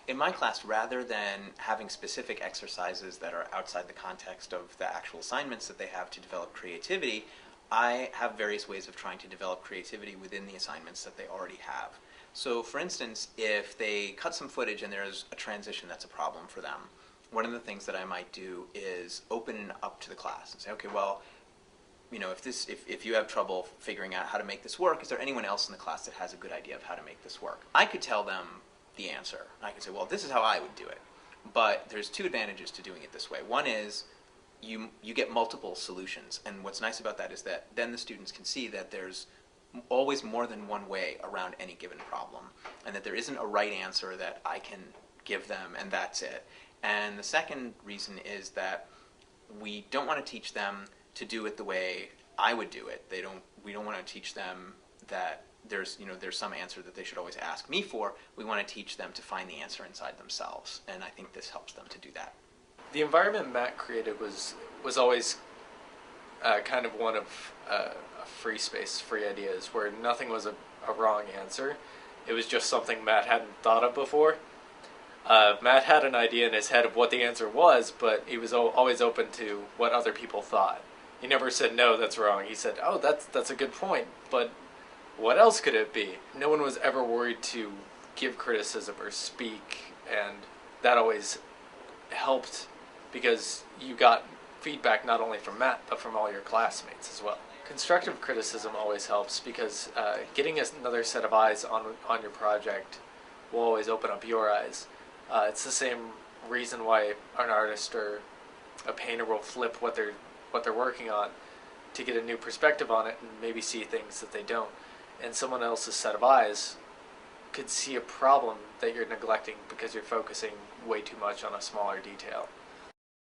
In my class, rather than having specific exercises that are outside the context of the actual assignments that they have to develop creativity, I have various ways of trying to develop creativity within the assignments that they already have. So for instance, if they cut some footage and there's a transition that's a problem for them, one of the things that I might do is open it up to the class and say, okay, well, if you have trouble figuring out how to make this work, is there anyone else in the class that has a good idea of how to make this work? I could tell them the answer. I could say, well, this is how I would do it. But there's two advantages to doing it this way. One is you get multiple solutions, and what's nice about that is that then the students can see that there's always more than one way around any given problem, and that there isn't a right answer that I can give them and that's it. And the second reason is that we don't want to teach them to do it the way I would do it. We don't want to teach them that there's some answer that they should always ask me for. We want to teach them to find the answer inside themselves, and I think this helps them to do that. The environment Matt created was always kind of one of a free space, free ideas, where nothing was a wrong answer. It was just something Matt hadn't thought of before. Matt had an idea in his head of what the answer was, but he was always open to what other people thought. He never said, no, that's wrong. He said, oh, that's a good point, but what else could it be? No one was ever worried to give criticism or speak, and that always helped because you got feedback not only from Matt, but from all your classmates as well. Constructive criticism always helps because getting another set of eyes on your project will always open up your eyes. It's the same reason why an artist or a painter will flip what they're working on to get a new perspective on it and maybe see things that they don't. And someone else's set of eyes could see a problem that you're neglecting because you're focusing way too much on a smaller detail.